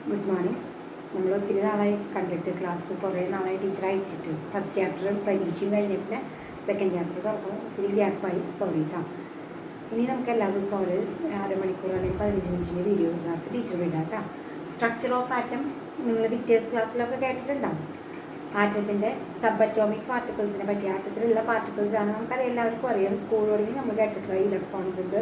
Good morning. നമ്മൾ ഒത്തിരി നാളായി കണ്ടിട്ട് ക്ലാസ് കുറേ നാളായി ടീച്ചർ അയച്ചിട്ട് ഫസ്റ്റ് ചാപ്റ്റർ പരീക്ഷയും കഴിഞ്ഞിട്ട് സെക്കൻഡ് ചാപ്റ്റർ തുറക്കും ഒത്തിരി ഗ്യാപ്പായി, സോറി കേട്ടോ. ഇനി നമുക്ക് എല്ലാ ദിവസവും ഒരു അരമണിക്കൂർ അല്ലെങ്കിൽ 15 മിനിറ്റിൻ്റെ വീഡിയോ ക്ലാസ് ടീച്ചർ വിടാം കേട്ടോ. സ്ട്രക്ചർ ഓഫ് ആറ്റം നിങ്ങൾ വിക്ടേഴ്സ് ക്ലാസ്സിലൊക്കെ കേട്ടിട്ടുണ്ടാവും. ആറ്റത്തിൻ്റെ സബ് അറ്റോമിക് പാർട്ടിക്കിൾസിനെ പറ്റി, ആറ്റത്തിലുള്ള പാർട്ടിക്കിൾസാണ് നമുക്കറിയാം, എല്ലാവർക്കും അറിയാം. സ്കൂൾ തുടങ്ങി നമ്മൾ കേട്ടിട്ടുള്ള ഇലക്ട്രോൺസ് ഉണ്ട്,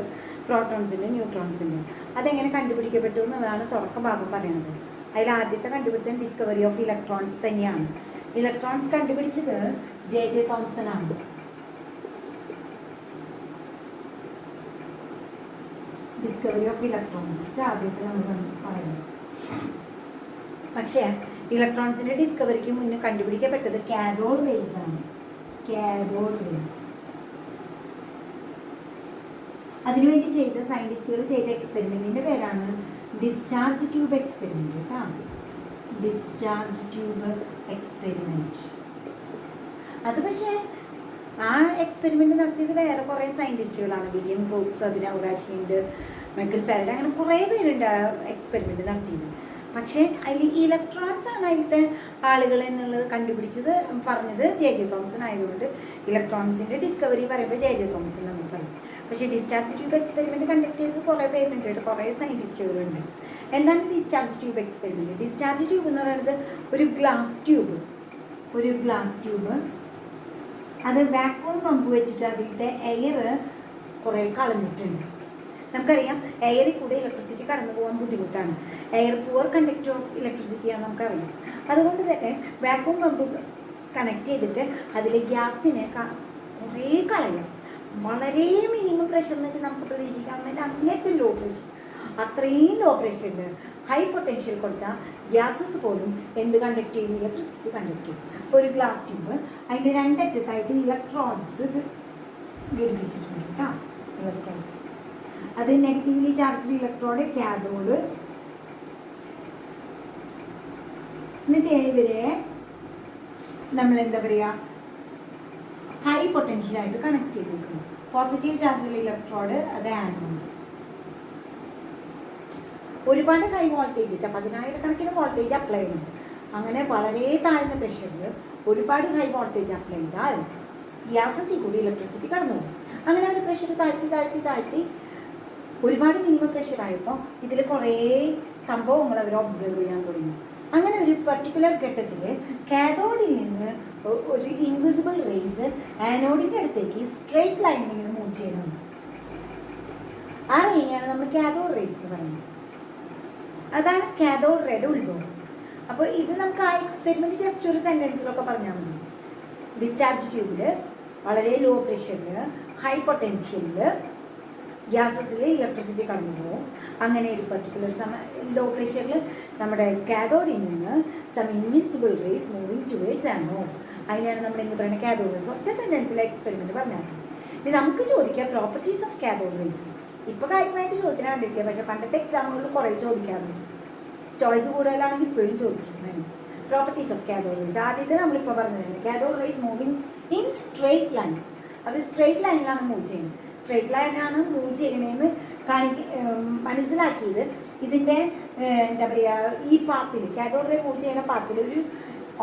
പ്രോട്ടോൺസ് ഉണ്ട്, ന്യൂട്രോൺസ് ഉണ്ട്. അതെങ്ങനെ കണ്ടുപിടിക്കപ്പെട്ടു എന്നുള്ളതാണ് തുടക്ക ഭാഗം പറയുന്നത്. അതിൽ ആദ്യത്തെ കണ്ടുപിടുത്തം ഡിസ്കവറി ഓഫ് ഇലക്ട്രോൺസ് തന്നെയാണ്. ഇലക്ട്രോൺസ് കണ്ടുപിടിച്ചത് ജെ തോംസൺ ആണ്. ഡിസ്കവറി ഓഫ് ഇലക്ട്രോൺസ് ആദ്യത്തെ നമ്മൾ പറയുന്നത്. പക്ഷേ ഇലക്ട്രോൺസിന്റെ ഡിസ്കവറിക്ക് മുന്നേ കണ്ടുപിടിക്കപ്പെട്ടത് കാഥോഡ് റേസ് ആണ്. കാഥോഡ് റേസ് അതിനുവേണ്ടി ചെയ്ത സയന്റിസ്റ്റുകൾ ചെയ്ത എക്സ്പെരിമെന്റിന്റെ പേരാണ് ഡിസ്ചാർജ് ട്യൂബ് എക്സ്പെരിമെന്റ് കേട്ടോ. Discharge tube experiment. അത് പക്ഷേ ആ എക്സ്പെരിമെന്റ് നടത്തിയത് വേറെ കുറേ സയന്റിസ്റ്റുകളാണ്. വില്യം ക്രൂക്സ് അതിന് അവകാശിയുണ്ട്, മൈക്കൽ ഫാരഡേ, അങ്ങനെ കുറേ പേരുണ്ട് ആ എക്സ്പെരിമെന്റ് നടത്തിയത്. പക്ഷേ അതിൽ ഇലക്ട്രോൺസ് ആണ് അതിലത്തെ ആളുകൾ എന്നുള്ളത് കണ്ടുപിടിച്ചത് പറഞ്ഞത് ജെ തോംസൺ ആയതുകൊണ്ട് ഇലക്ട്രോൺസിന്റെ ഡിസ്കവറി പറയുമ്പോൾ ജെ തോംസൺ നമ്മൾ പറയും. പക്ഷേ ഡിസ്ചാർജ് ട്യൂബ് എക്സ്പെരിമെന്റ് കണ്ടക്ട് ചെയ്ത് കുറേ പേരുണ്ട് കേട്ടോ, കുറേ സയന്റിസ്റ്റുകളുണ്ട്. എന്താണ് discharge tube experiment? Discharge tube എന്ന് പറയുന്നത് ഒരു ഗ്ലാസ് ട്യൂബ് അത് വാക്വം പമ്പ് വെച്ചിട്ട് അതിലത്തെ എയർ കുറേ കളഞ്ഞിട്ടുണ്ട്. നമുക്കറിയാം എയറിൽ കൂടെ ഇലക്ട്രിസിറ്റി കടന്നു പോകാൻ ബുദ്ധിമുട്ടാണ്. എയർ പുവർ കണ്ടക്ടർ ഓഫ് ഇലക്ട്രിസിറ്റിയാണ് നമുക്കറിയാം. അതുകൊണ്ട് തന്നെ വാക്വം പമ്പ് കണക്ട് ചെയ്തിട്ട് അതിലെ ഗ്യാസിനെ കുറേ കളയാം. വളരെ മിനിമം പ്രഷർ എന്ന് വെച്ചാൽ നമുക്ക് പ്രതീക്ഷിക്കാവുന്നതിൻ്റെ അങ്ങനത്തെ ലോ പ്രഷർ, അത്രയും ലോ പ്രഷറിൽ ഹൈ പൊട്ടൻഷ്യൽ കൊടുത്താൽ ഗ്യാസസ് പോലും എന്ത് കണ്ടക്ട് ചെയ്യും? ഇലക്ട്രിസിറ്റി കണ്ടക്ട് ചെയ്യും. അപ്പോൾ ഒരു ഗ്ലാസ് ട്യൂബ് അതിൻ്റെ രണ്ടറ്റത്തായിട്ട് ഇലക്ട്രോൺസ് ഘടിപ്പിച്ചിട്ടുണ്ട് കേട്ടോ. ഇലക്ട്രോൺസ് അത് നെഗറ്റീവ്ലി ചാർജ്ഡ് ഇലക്ട്രോഡ് കാഥോഡ്. എന്നിട്ട് ഇവരെ നമ്മൾ എന്താ പറയുക, ഹൈ പൊട്ടൻഷ്യലായിട്ട് കണക്ട് ചെയ്തിരിക്കുന്നു. പോസിറ്റീവ് ചാർജുള്ള ഇലക്ട്രോഡ് അത് ആനോഡ്. ഒരുപാട് ഹൈ വോൾട്ടേജ്, 10,000 വോൾട്ടേജ് അപ്ലൈ ചെയ്യുന്നുണ്ട്. അങ്ങനെ വളരെ താഴ്ന്ന പ്രഷറിൽ ഒരുപാട് ഹൈ വോൾട്ടേജ് അപ്ലൈ ചെയ്താൽ ഗ്യാസസിൽ കൂടി ഇലക്ട്രിസിറ്റി കടന്നു പോകും. അങ്ങനെ ഒരു പ്രഷർ താഴ്ത്തി ഒരുപാട് മിനിമം പ്രഷർ ആയപ്പോൾ ഇതിൽ കുറേ സംഭവങ്ങൾ അവർ ഒബ്സർവ് ചെയ്യാൻ തുടങ്ങി. അങ്ങനെ ഒരു പർട്ടിക്കുലർ ഘട്ടത്തിൽ കാഥോഡിൽ നിന്ന് ഒരു ഇൻവിസിബിൾ റേസ് ആനോഡിൻ്റെ അടുത്തേക്ക് സ്ട്രെയിറ്റ് ലൈനിൽ ഇങ്ങനെ മൂവ് ചെയ്യണം. ആ റേനെയാണ് നമ്മൾ കാഥോഡ് റേസ് എന്ന് പറയുന്നത്. അതാണ് കാഥോഡ് റേയുടെ ഉത്ഭവം. അപ്പോൾ ഇത് നമുക്ക് ആ എക്സ്പെരിമെൻറ്റ് ജസ്റ്റ് ഒരു സെൻറ്റൻസിലൊക്കെ പറഞ്ഞാൽ മതി. ഡിസ്ചാർജ് ട്യൂബിൽ വളരെ ലോ പ്രഷറിൽ ഹൈ പൊട്ടൻഷ്യലിൽ ഗ്യാസസിൽ ഇലക്ട്രിസിറ്റി കടന്നു പോകും. അങ്ങനെ ഒരു പർട്ടിക്കുലർ ലോ പ്രഷറിൽ നമ്മുടെ കാഥോഡിൽ നിന്ന് some invincible rays moving towards anode. അതിനാണ് നമ്മൾ എന്ത് പറയുന്നത്? Cathode rays. ഒറ്റ സെൻറ്റൻസിലെ എക്സ്പെരിമെൻറ്റ് പറഞ്ഞാൽ മതി. ഇനി നമുക്ക് ചോദിക്കാം പ്രോപ്പർട്ടീസ് ഓഫ് കാഥോഡ് റേസ്. ഇപ്പോൾ കാര്യമായിട്ട് ചോദിക്കാൻ കണ്ടിട്ടില്ല, പക്ഷേ പണ്ടത്തെ എക്സാമുകളിൽ കുറേ ചോദിക്കാറുണ്ട്. ചോയ്സ് കൂടുതലാണെങ്കിൽ ഇപ്പോഴും ചോദിക്കുന്നത് പ്രോപ്പർട്ടീസ് ഓഫ് കാഥോഡ് റേസ്. ആദ്യത്തെ നമ്മളിപ്പോൾ പറഞ്ഞത് cathode rays moving in straight lines. അത് സ്ട്രെയിറ്റ് ലൈനിലാണ് മൂവ് ചെയ്യുന്നത്. സ്ട്രെയിറ്റ് ലൈനാണ് മൂവ് ചെയ്യണതെന്ന് മനസ്സിലാക്കിയത് ഇതിൻ്റെ എന്താ പറയുക, ഈ പാത്തിൽ കാഥോഡ് റേ മൂവ് ചെയ്യുന്ന പാത്തിൽ ഒരു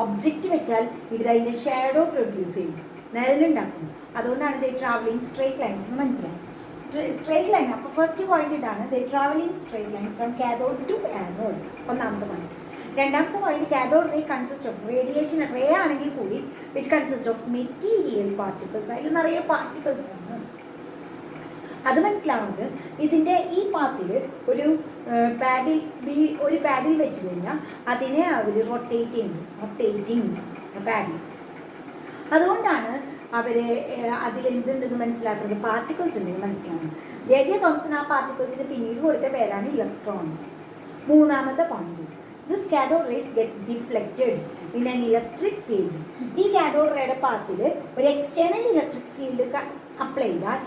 ഒബ്ജക്റ്റ് വെച്ചാൽ ഇവരതിൻ്റെ ഷാഡോ പ്രൊഡ്യൂസ് ചെയ്യും, നിഴലുണ്ടാക്കുന്നു. അതുകൊണ്ടാണ് ദേ ട്രാവലിംഗ് സ്ട്രെയിറ്റ് ലൈൻസ് എന്ന് മനസ്സിലായി. Straight line. അപ്പോൾ ഫസ്റ്റ് പോയിന്റ് ഇതാണ്, they travelling straight line from cathode to anode. ഒന്നാമത്തെ പോയിന്റ്. രണ്ടാമത്തെ point, cathode ray consist of radiation ray ആണെങ്കിൽ കൂടി it consist of material particles. അതിൽ നിറയെ പാർട്ടിക്കിൾസ് ആണ്. അത് മനസ്സിലാവുന്നത് ഇതിൻ്റെ ഈ പാത്തിൽ ഒരു പാഡിൽ വെച്ച് കഴിഞ്ഞാൽ അതിനെ അവർ റൊട്ടേറ്റിംഗ് പാഡിൽ. അതുകൊണ്ടാണ് അവർ അതിലെന്തുണ്ടെന്ന് മനസ്സിലാക്കുന്നത്, പാർട്ടിക്കിൾസ് ഉണ്ടെന്ന് മനസ്സിലാവുന്നത്. ജെ തോംസൺ ആ പാർട്ടിക്കിൾസിന് പിന്നീട് കൊടുത്ത പേരാണ് ഇലക്ട്രോൺസ്. മൂന്നാമത്തെ point, this cathode rays get deflected in an electric field. ഈ കാഥോഡ് റേയുടെ പാത്തിൽ ഒരു എക്സ്റ്റേണൽ ഇലക്ട്രിക് ഫീൽഡ് അപ്ലൈ ചെയ്താൽ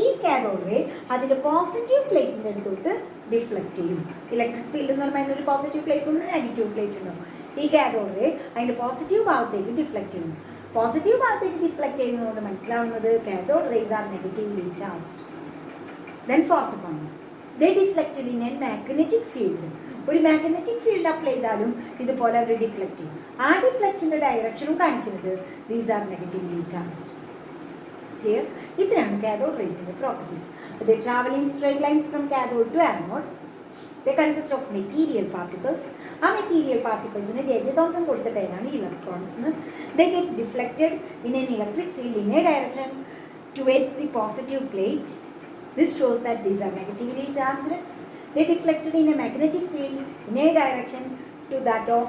ഈ കാഥോഡ് റേ അതിൻ്റെ പോസിറ്റീവ് പ്ലേറ്റിൻ്റെ അടുത്തോട്ട് ഡിഫ്ലക്റ്റ് ചെയ്യും. ഇലക്ട്രിക് ഫീൽഡ് എന്ന് പറയുമ്പോൾ അതിനൊരു പോസിറ്റീവ് പ്ലേറ്റ് ഉണ്ട്, നെഗറ്റീവ് പ്ലേറ്റ് ഉണ്ടാവും. ഈ കാഥോഡ് റേ അതിൻ്റെ പോസിറ്റീവ് ഭാഗത്തേക്ക് ഡിഫ്ലക്റ്റ് ചെയ്യുന്നു. പോസിറ്റീവ് ഭാഗത്തേക്ക് ഡിഫ്ലക്റ്റ് ചെയ്യുന്നതുകൊണ്ട് മനസ്സിലാവുന്നത് cathode rays are negatively charged. Then fourth point, they deflected in a magnetic field. ഒരു മാഗ്നറ്റിക് ഫീൽഡ് അപ്ലൈ ചെയ്താലും ഇതുപോലെ അവർ ഡിഫ്ലക്റ്റ് ചെയ്യും. ആ ഡിഫ്ലക്ഷൻ്റെ ഡയറക്ഷനും കാണിക്കുന്നത് these are negatively charge. Clear? ഇത്രയാണ് കാഥോഡ് റേസിൻ്റെ properties. They travel in straight lines from cathode to anode. They consist of material particles. ആ മെറ്റീരിയൽ പാർട്ടിക്കിൾസിന് ജെ തോംസൺ കൊടുത്ത പേരാണ് ഇലക്ട്രോൺസ്. They get deflected in an electric field in a direction towards the positive plate. This shows that these are negatively charged. They deflected in a magnetic field in a direction to that of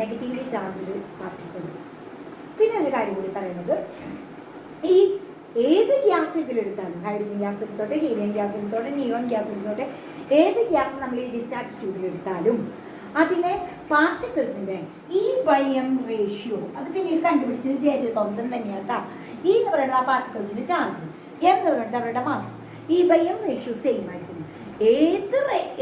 negatively charged particles. പിന്നെ ഒരു കാര്യം കൂടി പറയുന്നത്, ഈ ഏത് gas ഇതിലെടുത്താലും, hydrogen gas എടുത്തോട്ടെ, helium gas എടുത്തോട്ടെ, neon gas എടുത്തോട്ടെ, ഏത് ഗ്യാസ് നമ്മൾ ഈ ഡിസ്ചാർജ് ട്യൂബിലെടുത്താലും അതിലെ പാർട്ടിക്കിൾസിൻ്റെ E/M റേഷ്യോ അത് പിന്നീട് കണ്ടുപിടിച്ചത് ജെ തോംസൺ തന്നെയാട്ടോ. E എന്ന് പറയുന്നത് ആ പാർട്ടിക്കിൾസിൻ്റെ ചാർജ്, M എന്ന് പറയുന്നത് അവരുടെ മാസ്. E/M റേഷ്യോ സെയിം ആയിരിക്കും.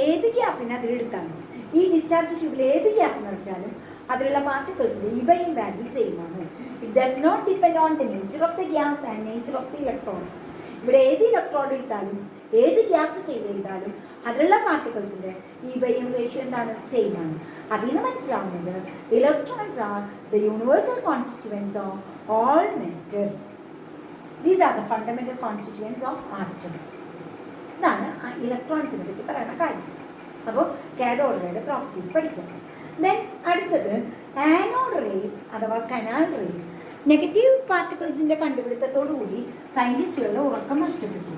ഏത് ഗ്യാസിനെ അതിലെടുത്താലും, ഈ ഡിസ്ചാർജ് ട്യൂബിൽ ഏത് ഗ്യാസ് നിറച്ചാലും അതിലുള്ള പാർട്ടിക്കിൾസിൻ്റെ E/M വാല്യൂ സെയിം ആണ്. It does not depend on the nature of the gas and nature of the electrons. ഇവിടെ ഏത് ഇലക്ട്രോൺ എടുത്താലും ഏത് ഗ്യാസ് ഫീൽ ചെയ്താലും അതിലുള്ള പാർട്ടിക്കിൾസിൻ്റെ E/M റേഷ്യോ എന്താണ്? സെയിം ആണ്. അതിൽ നിന്ന് മനസ്സിലാവുന്നത് electrons are the universal constituents of all matter. These are the fundamental constituents of atom. ഇതാണ് ഇലക്ട്രോൺസിനെ പറ്റി പറയുന്ന കാര്യം. അപ്പോൾ കാഥോഡ് റേയുടെ പ്രോപ്പർട്ടീസ് പഠിക്കാം. ദെൻ അടുത്തത് ആനോഡ് റേസ് അഥവാ കനാൽ റേസ്. നെഗറ്റീവ് പാർട്ടിക്കിൾസിൻ്റെ കണ്ടുപിടുത്തത്തോടു കൂടി സയൻറ്റിസ്റ്റുകളുടെ ഉറക്കം നഷ്ടപ്പെട്ടു.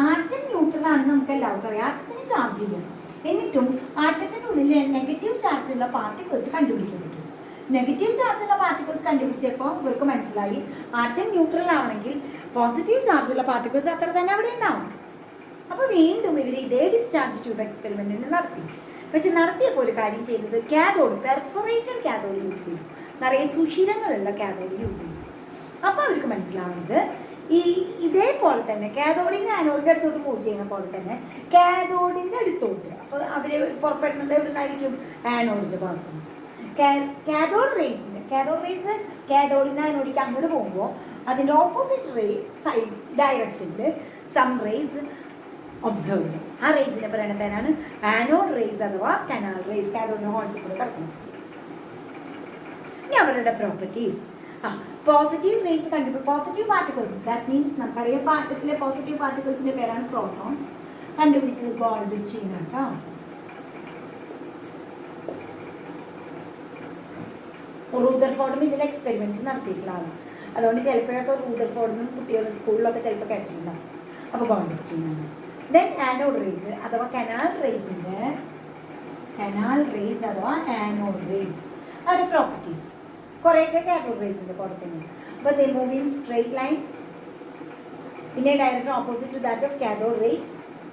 ആറ്റം ന്യൂട്രലാണെന്ന് നമുക്ക് എല്ലാവർക്കും അറിയാം. ആറ്റത്തിന് ചാർജ് ചെയ്യാം, എന്നിട്ടും ആറ്റത്തിനുള്ളിൽ നെഗറ്റീവ് ചാർജുള്ള പാർട്ടിക്കിൾസ് കണ്ടുപിടിക്കപ്പെട്ടു. നെഗറ്റീവ് ചാർജുള്ള പാർട്ടിക്കിൾസ് കണ്ടുപിടിച്ചപ്പോൾ ഇവർക്ക് മനസ്സിലായി ആറ്റം ന്യൂട്രൽ ആവണമെങ്കിൽ പോസിറ്റീവ് ചാർജുള്ള പാർട്ടിക്കിൾസ് അത്ര തന്നെ അവിടെ ഉണ്ടാവും. അപ്പോൾ വീണ്ടും ഇവർ ഇതേ ഡിസ്ചാർജ് ട്യൂബ് എക്സ്പെരിമെൻറ്റിന് നടത്തി. പക്ഷെ നടത്തിയപ്പോൾ ഒരു കാര്യം ചെയ്തത് കാഥോഡ്, പെർഫോറേറ്റഡ് കാഥോഡ് യൂസ് ചെയ്തു. നിറയെ സുഷിരങ്ങളുള്ള കാഥോഡ് യൂസ് ചെയ്തു. അപ്പോൾ അവർക്ക് മനസ്സിലാവുന്നത് ഇതേപോലെ തന്നെ കാഥോഡിൻ്റെ ആനോഡിൻ്റെ അടുത്തോട്ട് മൂവ് ചെയ്യുന്ന പോലെ തന്നെ കാഥോഡിൻ്റെ അടുത്തോട്ട്, അപ്പോൾ അവർ പുറപ്പെടുന്നത് എവിടെ നിന്നായിരിക്കും? ആനോഡിൻ്റെ ഭാഗത്തുനിന്ന്. കാഥോഡ് റേസ് കാഥോഡിൻ്റെ ആനോഡിക്ക് അങ്ങോട്ട് പോകുമ്പോൾ അതിൻ്റെ ഓപ്പോസിറ്റ് സൈഡ് ഡയറക്ഷനിൽ സം റേസ് ഒബ്സർവ് ചെയ്യും. ആ റേസിനെ പറയുന്ന പേരാണ് ആനോഡ് റേസ് അഥവാ കനാൽ റേസ്. കാഥോഡിൻ്റെ ഹോൾസിൽ കൂടെ കിടക്കണം. ഇനി അവരുടെ properties. Positive rays positive particles, that means നമുക്കറിയാം പാർട്ടിക്കിളിലെ പോസിറ്റീവ് പാർട്ടിക്കിൾസിൻ്റെ പേരാണ് പ്രോട്ടോൺസ്. കണ്ടുപിടിച്ചത് ഗോൾഡ്സ്റ്റീൻ ആട്ടോ. റൂദർഫോർഡും ഇതിൽ എക്സ്പെരിമെൻറ്റ്സ് നടത്തിയിട്ടുള്ളതാണ്. അതുകൊണ്ട് ചിലപ്പോഴൊക്കെ റൂദർഫോർഡിനും കുട്ടികളും സ്കൂളിലൊക്കെ ചിലപ്പോൾ കേട്ടിട്ടുണ്ടാകും. അപ്പോൾ ഗോൾഡ്സ്റ്റീനാണ്. ദെൻ ആനോഡ് റേസ് അഥവാ കനാൽ റേസ് അഥവാ ആനോഡ് റേസ്. അവരുടെ പ്രോപ്പർട്ടീസ് കുറേയൊക്കെ കാഥോഡ് റേസിൻ്റെ പോലെ തന്നെ. അപ്പോൾ they move in straight line in a direction opposite to that of cathode rays.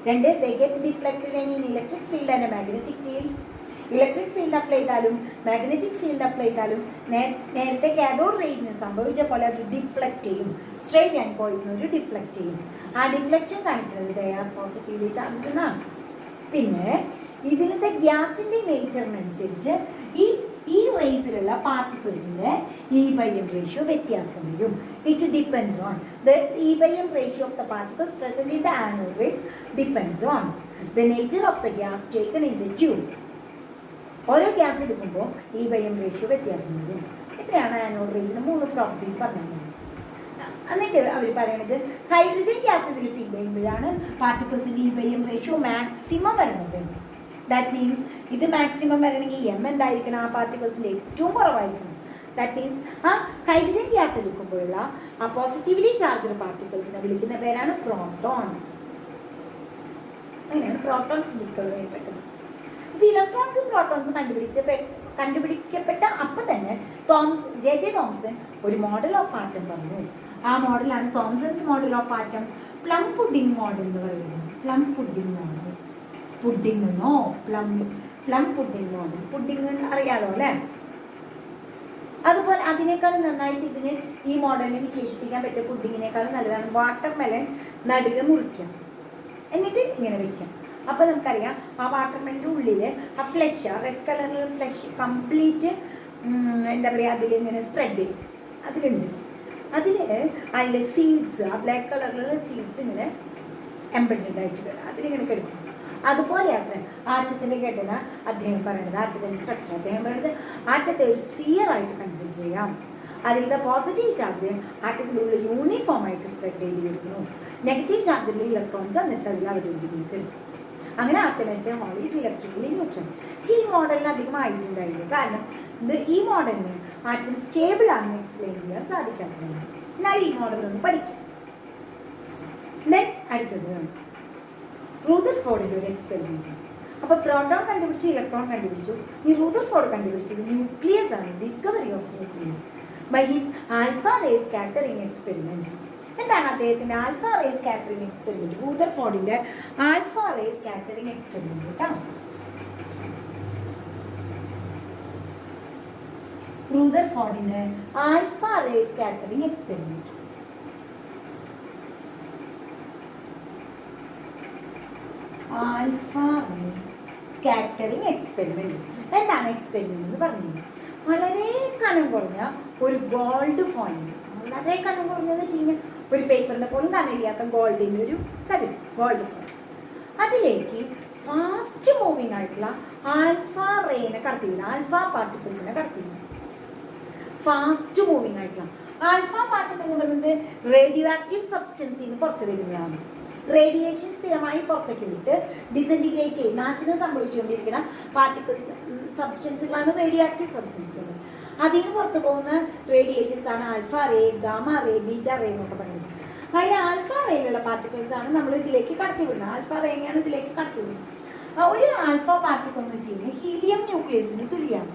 രണ്ട്, they get deflected in electric field and magnetic field. Electric field apply ചെയ്താലും magnetic field apply ചെയ്താലും നേരത്തെ cathode റേസിന് സംഭവിച്ച പോലെ അവർ ഡിഫ്ലക്റ്റ് ചെയ്യും. Straight line പോയിട്ട് ഒരു ഡിഫ്ലക്റ്റ് ചെയ്യും. ആ ഡിഫ്ലക്ഷൻ കാണിക്കുന്നത് ദേ ആർ പോസിറ്റീവ്ലി ചാർജ്ഡ് എന്നാണ്. പിന്നെ ഇതിലത്തെ ഗ്യാസിൻ്റെ നേച്ചറിനനുസരിച്ച് ഈ റേസിലുള്ള പാർട്ടിക്കിൾസിൻ്റെ E/M റേഷ്യോ വ്യത്യാസം വരും. It depends on the E/M ratio of the particles present in the anode rays depends on the nature of the gas taken in the tube. ഓരോ gas എടുക്കുമ്പോൾ E/M ratio വ്യത്യാസം വരും. ഇത്രയാണ് ആനോഡ് റേസിന് 3 പ്രോപ്പർട്ടീസ് പറഞ്ഞത്. എന്നിട്ട് അവർ പറയണത് ഹൈഡ്രജൻ ഗ്യാസ് ഇതിൽ ഫിൽ ചെയ്യുമ്പോഴാണ് പാർട്ടിക്കിൾസിൻ്റെ E/M റേഷ്യോ മാക്സിമം വരുന്നത്. ദാറ്റ് മീൻസ് ഇത് മാക്സിമം വരണമെങ്കിൽ M എന്തായിരിക്കണം? ആ പാർട്ടിക്കിൾസിൻ്റെ ഏറ്റവും കുറവായിരിക്കണം. ദാറ്റ് മീൻസ് ആ ഹൈഡ്രജൻ ഗ്യാസ് എടുക്കുമ്പോഴുള്ള ആ പോസിറ്റീവ്ലി ചാർജ്ഡ് പാർട്ടിക്കിൾസിനെ വിളിക്കുന്ന പേരാണ് പ്രോട്ടോൺസ്. അങ്ങനെയാണ് പ്രോട്ടോൺസ് ഡിസ്കവർ ചെയ്യപ്പെട്ടത്. ഇപ്പോൾ ഇലക്ട്രോൺസും പ്രോട്ടോൺസും കണ്ടുപിടിക്കപ്പെട്ട അപ്പം തന്നെ ജെ തോംസൺ ഒരു മോഡൽ ഓഫ് ആറ്റം പറഞ്ഞു. ആ മോഡലാണ് Thomson's model of atom, plum pudding model എന്ന് പറയുന്നത്. പ്ലം പുഡിംഗ് മോഡൽ, പുഡിംഗ് എന്നോ പ്ലം പുഡിംഗ് മോഡൽ. പുഡിംഗ് അറിയാലോ അല്ലേ? അതുപോലെ അതിനേക്കാളും നന്നായിട്ട് ഇതിന് ഈ മോഡലിനെ വിശേഷിപ്പിക്കാൻ പറ്റിയ പുഡിങ്ങിനേക്കാളും നല്ലതാണ് വാട്ടർ മെലൺ നടുക മുറിക്കാം, എന്നിട്ട് ഇങ്ങനെ വെക്കാം. അപ്പോൾ നമുക്കറിയാം ആ വാട്ടർ മെലൻ്റെ ഉള്ളിൽ ആ ഫ്ലഷ്, ആ റെഡ് കളറിലുള്ള ഫ്ലഷ് കംപ്ലീറ്റ് എന്താ പറയുക അതിലിങ്ങനെ സ്പ്രെഡ് അതിലുണ്ട്. അതിലെ സീഡ്സ്, ആ ബ്ലാക്ക് കളറിലുള്ള സീഡ്സ് ഇങ്ങനെ എംബഡഡ് ആയിട്ട് അതിലിങ്ങനെ കിടക്കും. അതുപോലെ അത്ര ആറ്റത്തിൻ്റെ ഘടന അദ്ദേഹം പറയുന്നത്, ആറ്റത്തിൻ്റെ സ്ട്രക്ചർ അദ്ദേഹം പറയുന്നത് ആറ്റത്തെ ഒരു സ്ഫിയർ ആയിട്ട് കൺസിഡർ ചെയ്യാം. അതിലത്തെ പോസിറ്റീവ് ചാർജ് ആറ്റത്തിലുള്ള യൂണിഫോം ആയിട്ട് സ്പ്രെഡ് ചെയ്തിരിക്കുന്നു, നെഗറ്റീവ് ചാർജിലുള്ള ഇലക്ട്രോൺസ് എന്നിട്ട് അതിൽ അവിടെ ഒതുങ്ങിയിട്ടുണ്ട്. അങ്ങനെ atom as a whole is electrically neutral. ഈ മോഡലിന് അധികം ആയുസ് ഉണ്ടായില്ല, കാരണം ഈ മോഡലിന് ആറ്റം സ്റ്റേബിൾ ആണെന്ന് എക്സ്പ്ലെയിൻ ചെയ്യാൻ സാധിക്കാത്തതാണ്. എന്നാൽ ഈ മോഡലൊന്ന് പഠിക്കാം. ദെൻ അടുത്തത് റൂദർഫോർഡിൻ്റെ ഒരു എക്സ്പെരിമെൻറ്റ്. അപ്പോൾ പ്രോട്ടോൺ കണ്ടുപിടിച്ചു, ഇലക്ട്രോൺ കണ്ടുപിടിച്ചു. ഈ റൂദർഫോർഡ് കണ്ടുപിടിച്ചത് ന്യൂക്ലിയസ് ആണ്, discovery of nucleus by his alpha ray scattering experiment. എന്താണ് അദ്ദേഹത്തിൻ്റെ ആൽഫ റേ സ്കാറ്ററിംഗ് എക്സ്പെരിമെൻറ്റ്? റൂദർഫോർഡിൻ്റെ ആൽഫ റേ സ്കാറ്ററിംഗ് എക്സ്പെരിമെൻറ്റ് കേട്ടോ. റൂദർഫോർഡിൻ്റെ alpha ray scattering experiment. Alpha ray scattering experiment. എന്താണ് എക്സ്പെരിമെൻറ്റ് എന്ന് പറഞ്ഞത്? വളരെ കനം കുറഞ്ഞ ഒരു ഗോൾഡ് ഫോയിൽ, വളരെ കനം കുറഞ്ഞതെന്ന് വെച്ച് കഴിഞ്ഞാൽ ഒരു പേപ്പറിനെ പോലും കനയില്ലാത്ത ഗോൾഡിൻ്റെ ഒരു തരം ഗോൾഡ് ഫോയിൽ, അതിലേക്ക് ഫാസ്റ്റ് മൂവിങ് ആയിട്ടുള്ള ആൽഫ റേനെ കടത്തിവിടുക, ആൽഫ പാർട്ടിക്കിൾസിനെ കടത്തിവിടുക. ഫാസ്റ്റ് മൂവിങ് ആയിട്ടുള്ള ആൽഫ പാർട്ടിക്കിൾ എന്ന് പറയുന്നത് റേഡിയോ ആക്റ്റീവ് സബ്സ്റ്റൻസിൽ നിന്ന് പുറത്തു വരുന്നതാണ്. റേഡിയേഷൻ സ്ഥിരമായി പുറത്തേക്ക് വിട്ട് ഡിസെൻറ്റിഗ്രേറ്റ് ചെയ്ത് നാശനം സംഭവിച്ചുകൊണ്ടിരിക്കുന്ന പാർട്ടിക്കിൾസ് സബ്സ്റ്റൻസുകളാണ് റേഡിയോ ആക്റ്റീവ് സബ്സ്റ്റൻസുകൾ. അതിൽ നിന്ന് പുറത്തു പോകുന്ന റേഡിയേഷൻസ് ആണ് alpha ray, gamma ray, beta ray എന്നൊക്കെ പറയുന്നത്. അതിൽ ആൽഫ റേയിലുള്ള പാർട്ടിക്കിൾസ് ആണ് നമ്മൾ ഇതിലേക്ക് കടത്തിവിടുന്നത്. ആൽഫ റേനെയാണ് ഇതിലേക്ക് കടത്തിവിടുന്നത്. ഒരു ആൽഫ പാർട്ടിക്കിൾ എന്ന് വെച്ച് കഴിഞ്ഞാൽ ഹീലിയം ന്യൂക്ലിയസിന് തുല്യമാണ്.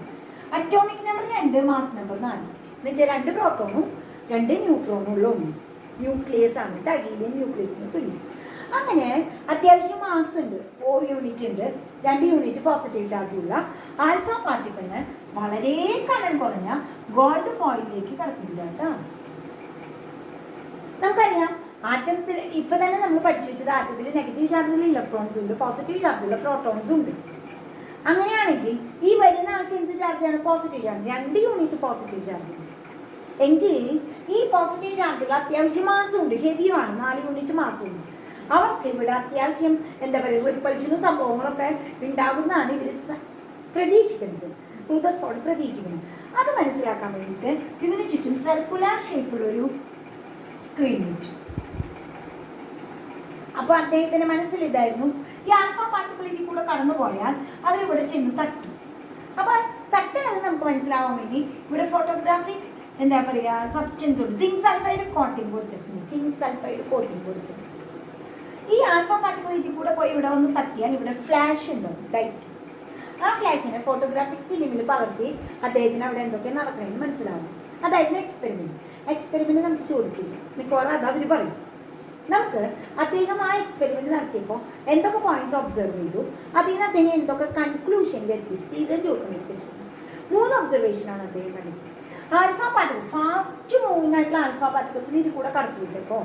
അറ്റോമിക് നമ്പർ 2, മാസ് നമ്പർ 4 എന്ന് വെച്ചാൽ 2 പ്രോട്ടോണും 2 ന്യൂട്രോണും ഉള്ള ഒന്ന് ന്യൂക്ലിയസ് ആണ് കേട്ടോ, ഹീലിയം ന്യൂക്ലിയസിന് തുല്യം. അങ്ങനെ അത്യാവശ്യം മാസ് ഉണ്ട്, 4 യൂണിറ്റ് ഉണ്ട്, 2 യൂണിറ്റ് പോസിറ്റീവ് ചാർജുള്ള ആൽഫ പാർട്ടിക്കിളിന് വളരെ കനം കുറഞ്ഞ ഗോൾഡ് ഫോയിലേക്ക് കടത്തില്ല കേട്ടോ. നമുക്കറിയാം ആറ്റത്തിൽ ഇപ്പം തന്നെ നമ്മൾ പഠിച്ചു വെച്ചത് ആറ്റത്തിൽ നെഗറ്റീവ് ചാർജിൽ ഇലക്ട്രോൺസ് ഉണ്ട്, പോസിറ്റീവ് ചാർജുള്ള പ്രോട്ടോൺസ് ഉണ്ട്. അങ്ങനെയാണെങ്കിൽ ഈ വരുന്ന ആൾക്ക് എന്ത് ചാർജാണ്? Positive charge, 2 unit positive charge ഉണ്ട്. എങ്കിൽ ഈ പോസിറ്റീവ് ചാർജുകൾ അത്യാവശ്യം മാസം ഉണ്ട്, ഹെവിയുമാണ്, 4 യൂണിറ്റ് മാസം ഉണ്ട്. അവർക്ക് ഇവിടെ അത്യാവശ്യം എന്താ പറയുക റിപ്പൾഷനും സംഭവങ്ങളൊക്കെ ഉണ്ടാകുന്നതാണ് ഇവർ പ്രതീക്ഷിക്കുന്നത്, റൂദർഫോർഡ് പ്രതീക്ഷിക്കുന്നത്. അത് മനസ്സിലാക്കാൻ വേണ്ടിയിട്ട് ഇതിന് ചുറ്റും സർക്കുലർ ഷേപ്പുള്ളൊരു സ്ക്രീൻ വെച്ചു. അപ്പോൾ അദ്ദേഹത്തിൻ്റെ മനസ്സിൽ ഇതായിരുന്നു, ഈ ആൽഫ പാർട്ടിക്കിൾ ഇതിൽ കൂടെ കടന്നു പോയാൽ അവരിവിടെ ചെന്ന് തട്ടും. അപ്പോൾ തട്ടണത് നമുക്ക് മനസ്സിലാവാൻ വേണ്ടി ഇവിടെ ഫോട്ടോഗ്രാഫിക് എന്താ പറയുക സബ്സ്റ്റൻസ് ഉണ്ട്, സിങ്ക് സൾഫൈഡ് കോട്ടിങ് കൊടുത്തിട്ടുണ്ട്, സിങ്ക് സൾഫൈഡ് കോട്ടിങ് കൊടുത്തിട്ടുണ്ട്. ഈ ആൽഫ പാർട്ടിക്കിൾ ഇതിൽ കൂടെ പോയി ഇവിടെ വന്ന് തട്ടിയാൽ ഇവിടെ ഫ്ലാഷ് ഉണ്ടാവും, ലൈറ്റ്. ആ ഫ്ലാഷിനെ ഫോട്ടോഗ്രാഫിക് ഫിലിമിൽ പകർത്തി അദ്ദേഹത്തിന് അവിടെ എന്തൊക്കെ നടക്കണമെന്ന് മനസ്സിലാവും. അതായിരുന്നു എക്സ്പെരിമെൻറ്റ്. എക്സ്പെരിമെൻറ്റ് നമുക്ക് ചോദിക്കില്ല, മിക്കവാറും അത് അവർ പറയും. നമുക്ക് അദ്ദേഹം ആ എക്സ്പെരിമെൻറ്റ് നടത്തിയപ്പോൾ എന്തൊക്കെ പോയിന്റ്സ് ഒബ്സർവ് ചെയ്തു, അതിൽ നിന്ന് അദ്ദേഹം എന്തൊക്കെ കൺക്ലൂഷനിൽ എത്തി, സ്റ്റീവൻ ജോക്കറിനെ ക്വസ്റ്റ്യൻ 3 ഒബ്സർവേഷനാണ് അദ്ദേഹം കണ്ടത്. ആൽഫ പാർട്ടിക്കിൾ ഫാസ്റ്റ് മൂവിങ് ആയിട്ടുള്ള ആൽഫ പാർട്ടിക്കിൾസിന് ഇത് കൂടെ കടത്തിവിട്ടപ്പോൾ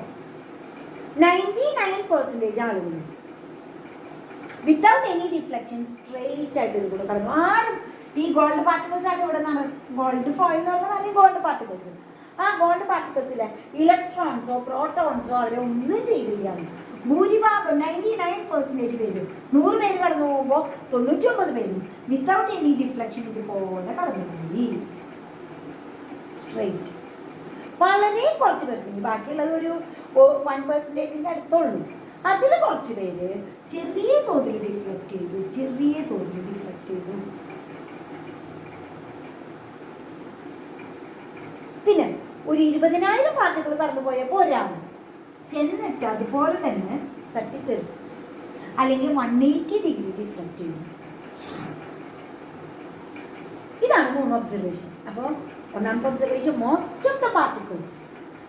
99% ആളുകൾ വിത്തൗട്ട് എനി ഡിഫ്ലക്ഷൻ സ്ട്രെയിറ്റ് ആയിട്ട് ഇത് കൂടെ കടന്നു. ആരും ഈ ഗോൾഡ് പാർട്ടിക്കിൾസ് ആയിട്ട് ഇവിടെ നിന്നാണ് ഗോൾഡ് ഫോയിൽ എന്ന് പറഞ്ഞാൽ ഗോൾഡ് പാർട്ടിക്കിൾസ്. ആ ഗോൾഡ് പാർട്ടിക്കിൾസിലെ ഇലക്ട്രോൺസോ പ്രോട്ടോൺസോ അവരെ ഒന്നും ചെയ്തില്ല. ഭൂരിഭാഗം 99% പേരും 100 പേര് കടന്നു പോകുമ്പോൾ 99 പേരും വിത്തൗട്ട് എനി ഡിഫ്ലക്ഷൻ ഇതുപോലെ കടന്നു പോയി സ്ട്രെയിറ്റ്. വളരെ കുറച്ച് പേർക്ക്, ബാക്കിയുള്ളത് ഒരു 1% അടുത്തുള്ളൂ. അതിൽ കുറച്ച് പേര് ചെറിയ തോതിൽ ഡിഫ്ലക്റ്റ് ചെയ്തു, ചെറിയ തോതിൽ ഡിഫ്ലക്റ്റ് ചെയ്തു. പിന്നെ ഒരു 20,000 പാർട്ടികൾ കടന്നു പോയപ്പോൾ ഒരാൾ ചെന്നിട്ട് അതുപോലെ തന്നെ തട്ടിത്തെറിച്ചു, അല്ലെങ്കിൽ 180 ഡിഗ്രി ഡിഫ്ലക്റ്റ് ചെയ്തു. ഇതാണ് 3 ഒബ്സർവേഷൻ. അപ്പോൾ ഒന്നാമത്തെ observation, most of the particles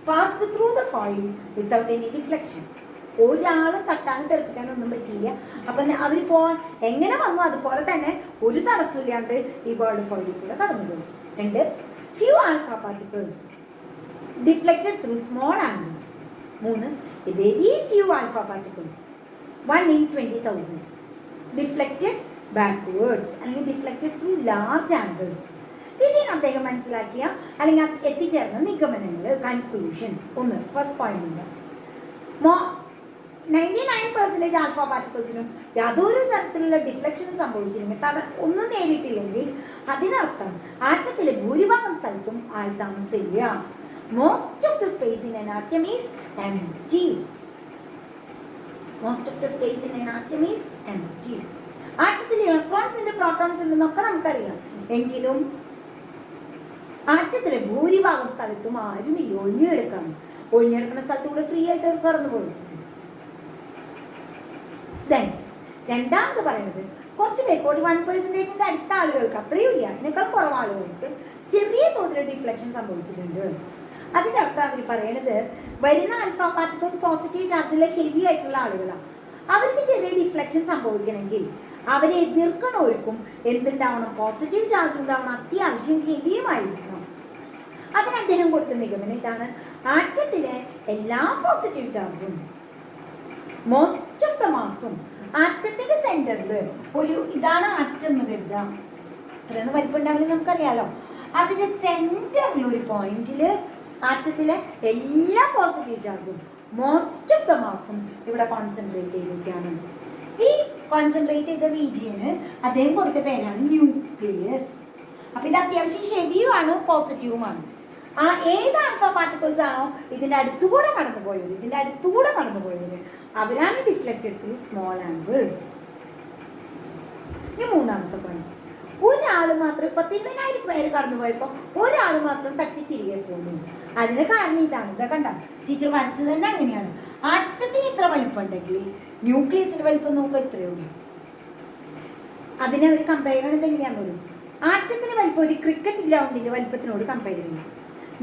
passed through the foil without any deflection. ഒരാളും തട്ടാനും തെറിപ്പിക്കാനൊന്നും പറ്റിയില്ല. അപ്പം അവർ പോകാൻ എങ്ങനെ വന്നു അതുപോലെ തന്നെ ഒരു തടസ്സമില്ലാണ്ട് ഈ ഗോൾഡ് ഫോയിലിൽ കൂടെ കടന്നു പോയി. 2, few alpha particles deflected through small angles. 3, very few alpha particles 1 in 20,000 deflected backwards, അല്ലെങ്കിൽ ഡിഫ്ലക്റ്റഡ് ത്രൂ ലാർജ് ആംഗിൾസ്. ഇതിന് അദ്ദേഹം മനസ്സിലാക്കിയ അല്ലെങ്കിൽ എത്തിച്ചേർന്ന നിഗമനങ്ങൾ, കൺക്ലൂഷൻസ്. 1, ഫസ്റ്റ് പോയിന്റ്, 99% ആൽഫ പാർട്ടിക്കിൾസിനും യാതൊരു തരത്തിലുള്ള ഡിഫ്ലക്ഷനും സംഭവിച്ചില്ലെങ്കിൽ ഒന്നും നേരിട്ടില്ലെങ്കിൽ അതിനർത്ഥം ആറ്റത്തിലെ ഭൂരിഭാഗം സ്ഥലത്തും ആൾ താമസില്ല. Most of the space in an atom is empty. Most of the space in an atom is empty. ആറ്റത്തിൽ ഇലക്ട്രോൺസ് ഉണ്ട്, പ്രോട്ടോൺസ് ഉണ്ടെന്നൊക്കെ നമുക്കറിയാം. എങ്കിലും ആറ്റത്തിലെ ഭൂരിഭാഗം സ്ഥലത്തും ആരുമില്ല, ഒഴിഞ്ഞെടുക്കാം. ഒഴിഞ്ഞെടുക്കുന്ന സ്ഥലത്തൂടെ ഫ്രീ ആയിട്ട് കടന്നു പോയി. രണ്ടാമത് പറയുന്നത് കുറച്ച് പേർക്ക് 1% അടുത്ത ആളുകൾക്ക്, അത്രയും ഇല്ല, അതിനേക്കാൾ കുറവ് ആളുകൾക്ക് ചെറിയ തോതിൽ ഡിഫ്ലക്ഷൻ സംഭവിച്ചിട്ടുണ്ട്. അതിൻ്റെ അർത്ഥം അവർ പറയണത് വരുന്ന ആൽഫ പാർട്ടിക്കിൾസ് പോസിറ്റീവ് ചാർജുള്ള ഹെവി ആയിട്ടുള്ള ആളുകളാണ്. അവർക്ക് ചെറിയ ഡിഫ്ലക്ഷൻ സംഭവിക്കണമെങ്കിൽ അവരെ എതിർക്കണവർക്കും എന്തുണ്ടാവണം? പോസിറ്റീവ് ചാർജ് ഉണ്ടാവണം, അത്യാവശ്യം ഹെവിയുമായിരിക്കണം. അതിന് അദ്ദേഹം കൊടുത്ത നിഗമനം ഇതാണ്: ആറ്റത്തിലെ എല്ലാ പോസിറ്റീവ് ചാർജും മോസ്റ്റ് ഓഫ് ദ മാസും ആറ്റത്തിന്റെ സെന്ററിൽ ഇതാണ് ആറ്റം എന്ന് കരുതാം. ഇത്രയൊന്നും വലിപ്പമുണ്ടാവില്ല, നമുക്കറിയാലോ. അതിന്റെ സെന്ററിൽ ഒരു പോയിന്റിൽ ആറ്റത്തിലെ എല്ലാ പോസിറ്റീവ് ചാർജും മോസ്റ്റ് ഓഫ് ദ മാസും ഇവിടെ കോൺസെൻട്രേറ്റ് ചെയ്തിരിക്കുകയാണ്. ഈ കോൺസെൻട്രേറ്റ് ചെയ്ത റീജിയന് അദ്ദേഹം കൊടുത്ത പേരാണ് ന്യൂക്ലിയസ്. അപ്പൊ ഇത് അത്യാവശ്യം ഹെവിയുമാണ്, പോസിറ്റീവുമാണ്. ഏത് ആൽഫ പാർട്ടിക്കിൾസ് ആണോ ഇതിന്റെ അടുത്തുകൂടെ കടന്നു പോയത് അവരാണ് ഡിഫ്ലക്റ്റഡ് ത്രൂ സ്മോൾ ആംഗിൾസ്. ഇനി മൂന്നാമത്തെ പോയിന്റ്, ഒരാൾ മാത്രം 10,000 പേര് കടന്നു പോയപ്പോൾ ഒരാൾ മാത്രം തട്ടി തിരികെ പോകുന്നു. അതിന് കാരണം ഇതാണ്. ഇതാ കണ്ട, ടീച്ചർ വരച്ചത് തന്നെ അങ്ങനെയാണ്. ആറ്റത്തിന് ഇത്ര വലിപ്പം ഉണ്ടെങ്കിൽ ന്യൂക്ലിയസിന്റെ വലിപ്പം നോക്കുക ഇത്രയേ ഉള്ളൂ. അതിനെ അവർ കമ്പയർ ചെയ്യണത് എങ്ങനെയാണെന്നൊരു ആറ്റത്തിന് വലിപ്പം ഒരു ക്രിക്കറ്റ് ഗ്രൗണ്ടിന്റെ വലിപ്പത്തിനോട് കമ്പയർ ചെയ്യും.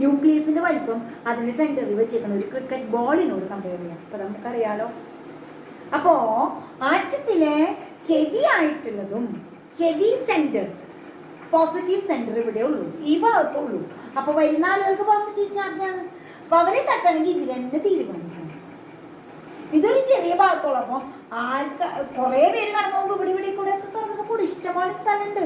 ന്യൂക്ലിയസിന്റെ വലിപ്പം അതിന്റെ സെന്ററിൽ വെച്ചേക്കുന്ന ഒരു ക്രിക്കറ്റ് ബോളിനോട് കമ്പയർ ചെയ്യാം. അപ്പൊ നമുക്കറിയാലോ. അപ്പോ ആറ്റത്തിലെ ഹെവി ആയിട്ടുള്ളതും ഹെവി സെന്റർ, പോസിറ്റീവ് സെന്റർ ഇവിടെ ഉള്ളൂ, ഈ ഭാഗത്തുള്ളൂ. അപ്പൊ വരുന്ന ആളുകൾക്ക് പോസിറ്റീവ് ചാർജാണ്. അപ്പൊ അവരെ തട്ടണമെങ്കിൽ ഇവരെന്നെ തീരുമാനിക്കണം. ഇതൊരു ചെറിയ ഭാഗത്തുള്ളപ്പോൾ കുറെ പേര് കടന്നു പോകുമ്പോൾ ഇവിടെ കൂടെ ഒക്കെ കടന്നു കൂടെ ഇഷ്ടംപോലെ സ്ഥലമുണ്ട്.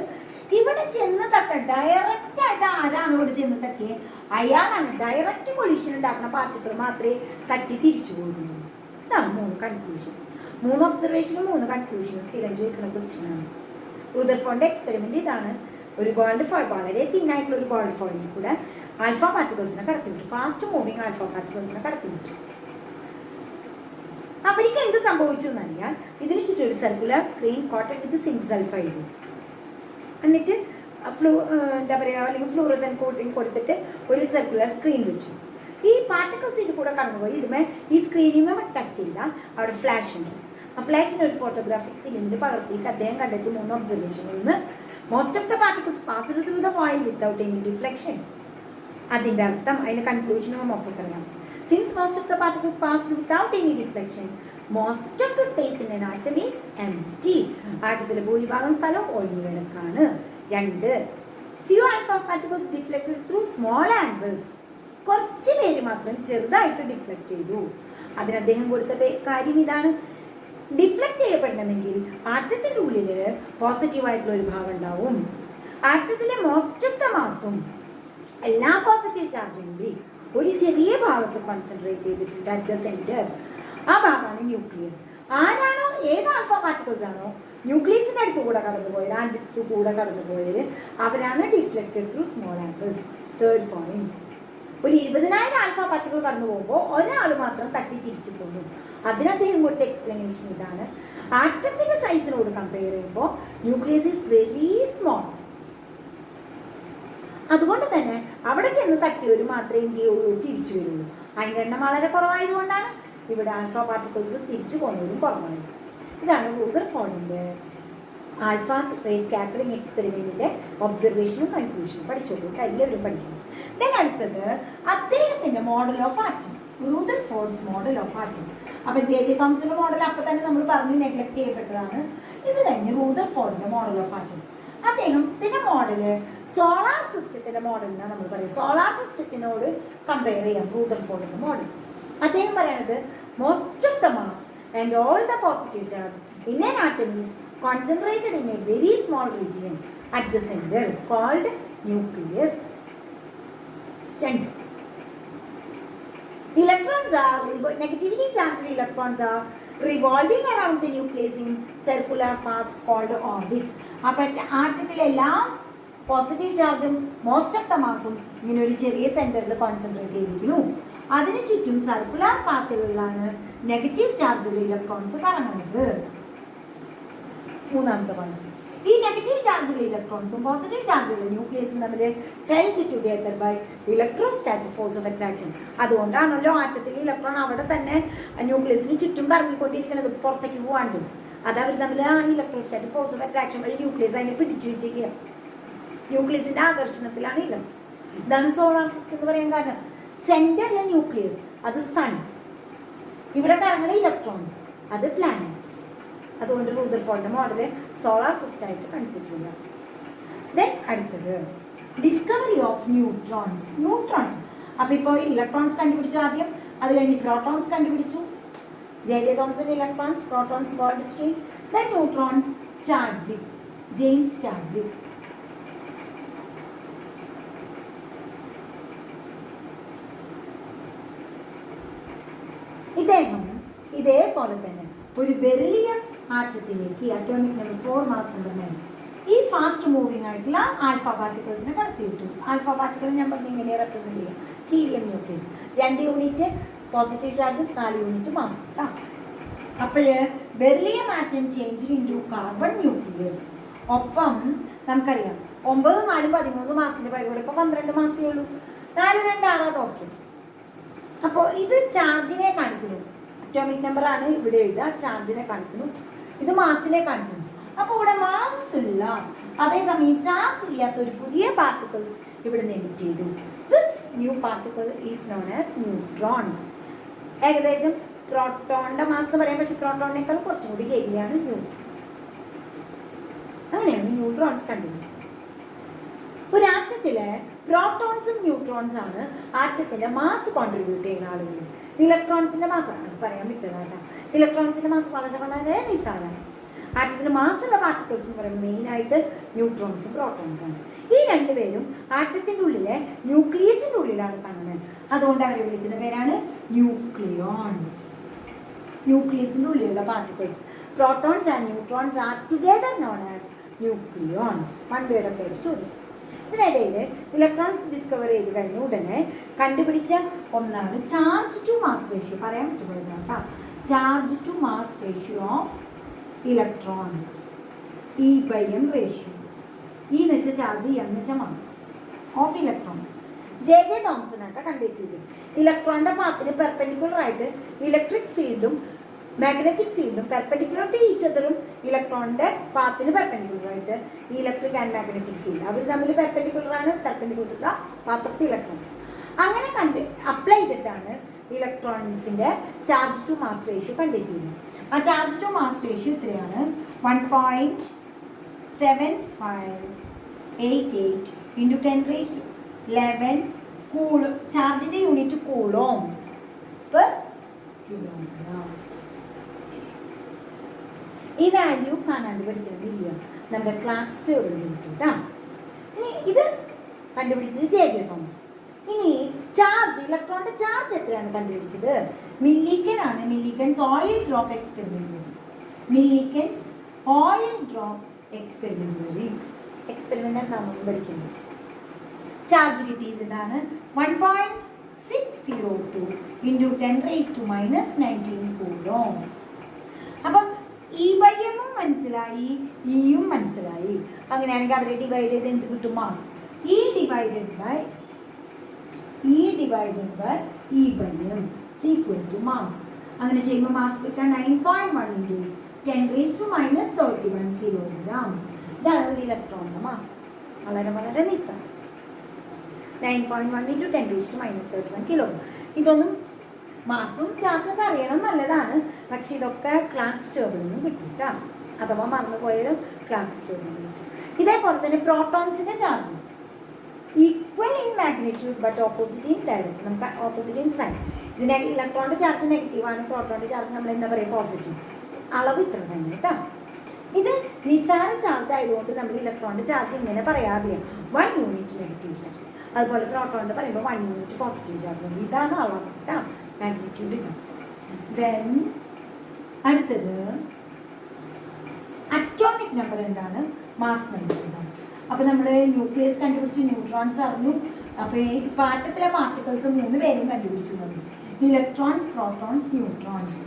ഇവിടെ ചെന്ന് തട്ടാൻ ഡയറക്റ്റ് ആയിട്ട് ആരാണ് ഇവിടെ ചെന്ന് തട്ടിയത്? അയാളാണ്. ഡയറക്റ്റ് കൊളീഷൻ ഉണ്ടാക്കുന്ന പാർട്ടിക്കിൾ മാത്രമേ തട്ടി തിരിച്ചു പോകുള്ളൂ. ഇതാണ് 3 കൺക്ലൂഷൻസ്. 3 ഒബ്സർവേഷനും 3 കൺക്ലൂഷനും സ്ഥിരം ചോദിക്കുന്ന ക്വസ്റ്റ്യനാണ്. റുദർഫോർഡിന്റെ എക്സ്പെരിമെന്റ് ഇതാണ്. ഒരു ഗോൾഡ് ഫോയിൽ, വളരെ തിന്നായിട്ടുള്ള ഒരു ഗോൾഡ് ഫോയിലിൽ കൂടെ ആൽഫ പാർട്ടിക്കിൾസിനെ കടത്തിവിട്ടു. ഫാസ്റ്റ് മൂവിങ് ആൽഫ പാർട്ടിക്കിൾസിനെ കടത്തിവിട്ടു. അവർക്ക് എന്ത് സംഭവിച്ചു എന്നറിയാൻ ഇതിന് ചുറ്റും ഒരു circular screen coated with zinc sulphide, എന്നിട്ട് എന്താ പറയുക, അല്ലെങ്കിൽ ഫ്ലൂറസെന്റ് കോട്ടിങ് കൊടുത്തിട്ട് ഒരു സർക്കുലർ സ്ക്രീൻ വെച്ചു. ഈ പാർട്ടിക്കിൾസ് ഇത് കൂടെ കടന്നുപോയി ഇതുമേ ഈ സ്ക്രീനിമേ ടച്ച് ചെയ്താൽ അവിടെ ഫ്ലാഷ് ഉണ്ട്. ആ ഫ്ലാഷിന് ഒരു ഫോട്ടോഗ്രാഫിക് ഫിലിമിൽ പകർത്തിയിട്ട് അദ്ദേഹം കണ്ടെത്തി 3 ഒബ്സർവേഷനിൽ നിന്ന് most of the particles passed through the foil without any deflection. അതിൻ്റെ അർത്ഥം, അതിൻ്റെ കൺക്ലൂഷനും ഒപ്പം പറയാം. Since most of the particles passed without any deflection, most of the space in an atom is empty. ആറ്റത്തിലെ ഭൂരിഭാഗം സ്ഥലം ഒഴിഞ്ഞുകിടക്കാണ്. 2, few alpha particles deflected through small angles. കുറച്ച് പേര് മാത്രം ചെറുതായിട്ട് ഡിഫ്ലക്റ്റ് ചെയ്തു. അതിന് അദ്ദേഹം കൊടുത്ത കാര്യം ഇതാണ്: ഡിഫ്ലക്റ്റ് ചെയ്യപ്പെടണമെങ്കിൽ ആറ്റത്തിൻ്റെ ഉള്ളിൽ പോസിറ്റീവായിട്ടുള്ള ഒരു ഭാഗം ഉണ്ടാവും. ആറ്റത്തിലെ മോസ്റ്റ് ഓഫ് ദ മാസും എല്ലാ പോസിറ്റീവ് ചാർജും കൂടി ഒരു ചെറിയ ഭാഗത്ത് കോൺസെൻട്രേറ്റ് ചെയ്തിട്ടുണ്ട് അറ്റ് ദ സെന്റർ. ആ ഭാഗമാണ് ന്യൂക്ലിയസ്. ആരാണോ ഏത് ആൽഫ പാർട്ടിക്കിൾസ് ആണോ ന്യൂക്ലിയസിൻ്റെ അടുത്തുകൂടെ കടന്നുപോയത് അവരാണ് deflected through small angles. 3rd point, ഒരു 20,000 ആൽഫ പാർട്ടിക്കിൾ കടന്നു പോകുമ്പോൾ ഒരാൾ മാത്രം തട്ടി തിരിച്ചു പോകുന്നു. അതിന് അദ്ദേഹം കൊടുത്ത എക്സ്പ്ലനേഷൻ ഇതാണ്: ആറ്റത്തിന്റെ സൈസിനോട് കമ്പയർ ചെയ്യുമ്പോൾ ന്യൂക്ലിയസ് ഈസ് വെരി സ്മോൾ. അതുകൊണ്ട് തന്നെ അവിടെ ചെന്ന് തട്ടിയവർ മാത്രമേ എന്ത് ചെയ്യുള്ളൂ? തിരിച്ചു വരുള്ളൂ. അതിൻ്റെ എണ്ണം വളരെ കുറവായതുകൊണ്ടാണ് ഇവിടെ ആൽഫ പാർട്ടിക്കിൾസ് തിരിച്ചു പോകുന്നവരും കുറവായത്. ഇതാണ് റുദർഫോർഡിന്റെ ആൽഫ റേ സ്കാറ്ററിംഗ് എക്സ്പെരിമെന്റിന്റെ ഒബ്സർവേഷനും കൺക്ലൂഷനും. പഠിച്ചോളൂ, എല്ലാവരും പഠിക്കണം. അടുത്തത് അദ്ദേഹത്തിന്റെ മോഡൽ ഓഫ് ആറ്റം, റുദർഫോർഡ്സ് മോഡൽ ഓഫ് ആറ്റം. അപ്പൊ ജെ തോമസിന്റെ മോഡൽ അപ്പൊ തന്നെ നമ്മൾ പറഞ്ഞു നെഗ്ലക്ട് ചെയ്യപ്പെട്ടതാണ്. ഇത് കഴിഞ്ഞ് റുദർഫോർഡിന്റെ മോഡൽ ഓഫ് ആറ്റം. അദ്ദേഹത്തിന്റെ മോഡല് സോളാർ സിസ്റ്റത്തിന്റെ മോഡൽ എന്നാണ് നമ്മൾ പറയുന്നത്. സോളാർ സിസ്റ്റത്തിനോട് കമ്പയർ ചെയ്യാം റുദർഫോർഡിന്റെ മോഡൽ. അദ്ദേഹം പറയണത് most of the mass and all the positive charge in an atom is concentrated in a very small region at the centre called nucleus. 2, electrons are negatively charged electrons are revolving around the nucleus in circular paths called orbits. അപ്പോൾ ആറ്റത്തിലെ എല്ലാ positive ചാർജും most of the മാസും ഇങ്ങനെ ഒരു ചെറിയ സെന്ററിൽ concentrate ചെയ്തിരിക്കുന്നു. അതിന് ചുറ്റും സർക്കുലർ പാത്തുകളിലാണ് നെഗറ്റീവ് ചാർജുള്ള ഇലക്ട്രോൺസ് കറങ്ങുന്നത്. മൂന്നാമത്തെ പോയിന്റ്, ഈ നെഗറ്റീവ് ചാർജുള്ള ഇലക്ട്രോൺസും പോസിറ്റീവ് ചാർജുള്ള ന്യൂക്ലിയസും തമ്മിൽ held together by electrostatic force of attraction. അതുകൊണ്ടാണല്ലോ ആറ്റത്തിൽ ഇലക്ട്രോൺ അവിടെ തന്നെ ന്യൂക്ലിയസിന് ചുറ്റും കറങ്ങിക്കൊണ്ടിരിക്കുന്നത്, പുറത്തേക്ക് പോകാണ്ട്. അത് അവർ തമ്മിൽ ആ ഇലക്ട്രോസ്റ്റാറ്റിക് ഫോഴ്സ് ഓഫ് അട്രാക്ഷൻ വഴി ന്യൂക്ലിയസ് അതിനെ പിടിച്ചു വെച്ചിരിക്കുക. ന്യൂക്ലിയസിന്റെ ആകർഷണത്തിലാണ് ഇല്ല. ഇതാണ് സോളാർ സിസ്റ്റം എന്ന് പറയാൻ കാരണം. സെന്ററിലെ ന്യൂക്ലിയസ് അത് സൺ, ഇവിടെ കറങ്ങുന്ന ഇലക്ട്രോൺസ് അത് പ്ലാനറ്റ്സ്. അതുകൊണ്ട് റൂദർഫോർഡിന്റെ മോഡല് സോളാർ സിസ്റ്റം ആയിട്ട് കൺസിഡർ ചെയ്യാം. ദെൻ അടുത്തത് ഡിസ്കവറി ഓഫ് ന്യൂട്രോൺസ്. അപ്പൊ ഇപ്പോൾ ഇലക്ട്രോൺസ് കണ്ടുപിടിച്ചു ആദ്യം, അത് കഴിഞ്ഞ് പ്രോട്ടോൺസ് കണ്ടുപിടിച്ചു. J Thomson electrons, protons Goldstein. Then neutrons Chadwick, James Chadwick. ഇദ്ദേഹം ഇതേപോലെ തന്നെ ഒരു ബെറിലിയം ആറ്റത്തിലേക്ക് അറ്റോമിക് നമ്പർ 4 മാസ് നമ്പർ 9 ഈ ഫാസ്റ്റ് മൂവിങ് ആയിട്ടുള്ള ആൽഫ പാർട്ടിക്കിൾസിനെ കടത്തിവിട്ടു. ആൽഫ പാർട്ടിക്കിൾ ഞാൻ പറഞ്ഞ ഇങ്ങനെ റെപ്രസെന്റ് ചെയ്യാം. ഹീലിയം ന്യൂക്ലിയസ് 2 യൂണിറ്റ് പോസിറ്റീവ് ചാർജും 4 യൂണിറ്റ് മാസും. അപ്പോൾ beryllium atom change into carbon nucleus. ഒപ്പം നമുക്കറിയാം 9 4 13 മാസത്തിന്റെ പരിപാടി ഇപ്പോൾ 12 മാസേ ഉള്ളൂ. 4 2 6 ഓക്കെ. അപ്പോൾ ഇത് ചാർജിനെ കാണിക്കുന്നു. അറ്റോമിക് നമ്പർ ആണ് ഇവിടെ എഴുതുക, ചാർജിനെ കാണിക്കുന്നു. ഇത് മാസിനെ കാണിക്കുന്നു. അപ്പോൾ ഇവിടെ മാസ് ഉള്ള അതേസമയം ചാർജ് ഇല്ലാത്ത ഒരു പുതിയ പാർട്ടിക്കിൾസ് ഇവിടെ എമിറ്റ് ചെയ്തു. This new particle is known as neutrons. ഏകദേശം പ്രോട്ടോണിന്റെ മാസ് എന്ന് പറയാം, പക്ഷെ പ്രോട്ടോണിനേക്കാൾ കുറച്ചും കൂടി ഹെവിയാണ് ന്യൂട്രോൺസ്. അങ്ങനെയാണ് ന്യൂട്രോൺസ് കണ്ടുപിടിക്കുന്നത്. ഒരു ആറ്റത്തിലെ പ്രോട്ടോൺസും ന്യൂട്രോൺസ് ആണ് ആറ്റത്തിന്റെ മാസ് കോൺട്രിബ്യൂട്ട് ചെയ്യുന്ന ആളുകൾ. ഇലക്ട്രോൺസിന്റെ മാസ് അത് പറയാൻ വിട്ടതാണ്. ഇലക്ട്രോൺസിന്റെ മാസ് വളരെ വളരെ നിസ്സാരമാണ്. ആറ്റത്തിൽ മാസുള്ള പാർട്ടിക്കിൾസ് എന്ന് പറയുമ്പോൾ മെയിനായിട്ട് ന്യൂട്രോൺസും പ്രോട്ടോൺസും ആണ്. ഈ രണ്ടുപേരും ആറ്റത്തിൻ്റെ ഉള്ളിലെ ന്യൂക്ലിയസിൻ്റെ ഉള്ളിലാണ് കാണുന്നത്. അതുകൊണ്ട് അവരെ വിളിക്കുന്ന പേരാണ് ന്യൂക്ലിയോൺസ്. ന്യൂക്ലിയസിൻ്റെ ഉള്ളിലുള്ള particles protons and neutrons are together known as nucleons. One വേർഡൊക്കെ ആയിട്ട് ചോദിക്കും. ഇതിനിടയിൽ ഇലക്ട്രോൺസ് ഡിസ്കവർ ചെയ്ത് കഴിഞ്ഞ ഉടനെ കണ്ടുപിടിച്ച ഒന്നാണ് ചാർജ് ടു മാസ് റേഷ്യോ. പറയാൻ പറ്റുന്നത് കേട്ടോ, charge to mass ratio of electrons, E/m ratio. E എന്ന് വെച്ചാൽ ചാർജ്, M എന്ന് വെച്ചാൽ mass of electrons. J Thomson ആയിട്ട് കണ്ടെത്തിയത്. ഇലക്ട്രോണിന്റെ പാത്തിന് പെർപെൻഡിക്കുലർ ആയിട്ട് ഇലക്ട്രിക് ഫീൽഡും മാഗ്നറ്റിക് ഫീൽഡും പെർപെൻഡിക്കുലർ ടു ഈച്ച് അതറും ഇലക്ട്രോണിന്റെ പാത്തിന് പെർപെൻഡിക്കുലർ ആയിട്ട് ഇലക്ട്രിക് ആൻഡ് മാഗ്നറ്റിക് ഫീൽഡ് അവർ തമ്മിൽ പെർപെൻഡിക്കുലർ ആണ്, perpendicular to the path of the electrons. അങ്ങനെ അപ്ലൈ ചെയ്തിട്ടാണ് ഇലക്ട്രോൺസിന്റെ ചാർജ് ടു മാസ് റേഷ്യോ കണ്ടെത്തിയത്. ആ ചാർജ് ടു മാസ് റേഷ്യോ ഇത്രയാണ്, 1.7588 × 10⁻11 കൂളോ. ചാർജിന്റെ യൂണിറ്റ് കൂളോംസ് പെർ കിലോഗ്രാം. ഈ വാല്യൂ കാണാണ്ട് പഠിക്കുന്നില്ല, നമ്മുടെ ക്ലാസ് ടേബിൾ കിട്ടും. ഇനി ഇത് കണ്ടുപിടിച്ചത് ജെ തോമസ്. ഇനി ചാർജ്, ഇലക്ട്രോണിന്റെ ചാർജ് എത്രയാണ് കണ്ടുപിടിച്ചത്? മില്ലിക്കൻ ആണ്. Millikan's oil drop experiment. Millikan's oil drop experiment നമ്മൾ പഠിക്കുന്നത്. ചാർജ് കിട്ടിയത് ഇതാണ്, 1.602 × 10⁻⁻19 കൂളോംസ്. അപ്പം E/m മനസ്സിലായി, ഇയും മനസ്സിലായി. അങ്ങനെയാണെങ്കിൽ അവരെ ഡിവൈഡ് ചെയ്ത് എന്ത് കിട്ടും? Mass. E divided by E/m equal to mass. അങ്ങനെ ചെയ്യുമ്പോൾ മാസ് കിട്ടാൻ 9.1 × 10⁻31 kilograms. ഇതാണ് ഒരു ഇലക്ട്രോണിന്റെ മാസ്. വളരെ വളരെ നിസ്സാരം. 9.1 × 10⁻31 kilogram. ഇതൊന്നും മാസും ചാർജൊക്കെ അറിയണം നല്ലതാണ്, പക്ഷെ ഇതൊക്കെ ക്ലാസ് ടേബിളിൽ നിന്നും കിട്ടും. അഥവാ മറന്നുപോയാലും ക്ലാസ് ടേബിളിൽ കിട്ടും. ഇതേപോലെ തന്നെ പ്രോട്ടോൺസിന്റെ charge equal in magnitude but opposite in direction. നമുക്ക് ഓപ്പോസിറ്റ് ഇൻ സൈൻ. ഇതിന് ഇലക്ട്രോണിന്റെ ചാർജ് നെഗറ്റീവാണ്, പ്രോട്ടോണിന്റെ ചാർജ് നമ്മൾ എന്താ പറയുക പോസിറ്റീവ്. അളവ് ഇത്ര തന്നെ കേട്ടോ. ഇത് നിസ്സാര ചാർജ് ആയതുകൊണ്ട് നമ്മൾ ഇലക്ട്രോണിന്റെ ചാർജ് ഇങ്ങനെ പറയാറില്ല, 1 യൂണിറ്റ് നെഗറ്റീവ് ചാർജ്. അതുപോലെ പ്രോട്ടോണിന്റെ പറയുമ്പോൾ 1 യൂണിറ്റ് പോസിറ്റീവ് ചാർജ്. ഇതാണ് അളവ് കേട്ടോ, മാഗ്നിറ്റ്യൂഡ്. ദെൻ അടുത്തത് അറ്റോമിക് നമ്പർ എന്താണ്, മാസ് നമ്പർ എന്താണ്. അപ്പോൾ നമ്മൾ ന്യൂക്ലിയസ് കണ്ടുപിടിച്ച്, ന്യൂട്രോൺസ് അറിഞ്ഞു. അപ്പോൾ ഇപ്പോൾ ആറ്റത്തിലെ പാർട്ടിക്കിൾസ് 3 പേരും കണ്ടുപിടിച്ചു തന്നു. Electrons, protons, neutrons.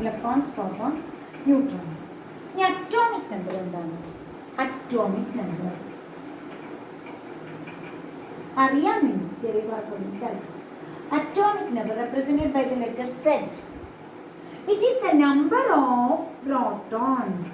Electrons, protons, neutrons. ഇനി അറ്റോമിക് നമ്പർ എന്താണ്? അറ്റോമിക് നമ്പർ അറിയാം, നിങ്ങൾ ചെറിയ ക്ലാസ് ഒന്നും. Atomic number represented by the letter Z. It is the number of protons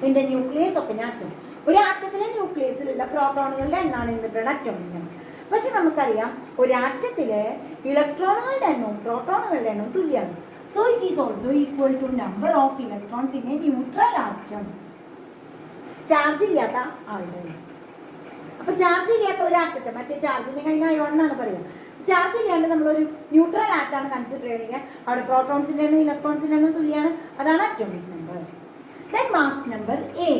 in the nucleus of an atom. ഒരു ആറ്റത്തിലെ ന്യൂക്ലിയസിലുള്ള പ്രോട്ടോണുകളുടെ എണ്ണമാണ് ഇന്ന് പറയുന്നത് അറ്റോമിക് നമ്പർ. പക്ഷെ നമുക്കറിയാം ഒരു ആറ്റത്തിലെ ഇലക്ട്രോണുകളുടെ എണ്ണവും പ്രോട്ടോണുകളുടെ എണ്ണവും തുല്യമാണ്. So it is also equal to number of electrons in a neutral atom. Charge ഇല്ലാത്ത ആളുടെ. അപ്പോൾ ചാർജ് ഇല്ലാത്ത ഒരു ആറ്റത്തെ മറ്റേ ചാർജിൻ്റെ കഴിഞ്ഞ അയോൺ എന്നാണ് പറയുക. ചാർജ് ഇല്ലാണ്ട് നമ്മളൊരു ന്യൂട്രൽ ആറ്റാണ് കൺസിഡർ ചെയ്യണമെങ്കിൽ അവിടെ പ്രോട്ടോൺസിൻ്റെ എണ്ണം ഇലക്ട്രോൺസിൻ്റെ എണ്ണം തുല്യമാണ്. അതാണ് atomic number. Then mass number A.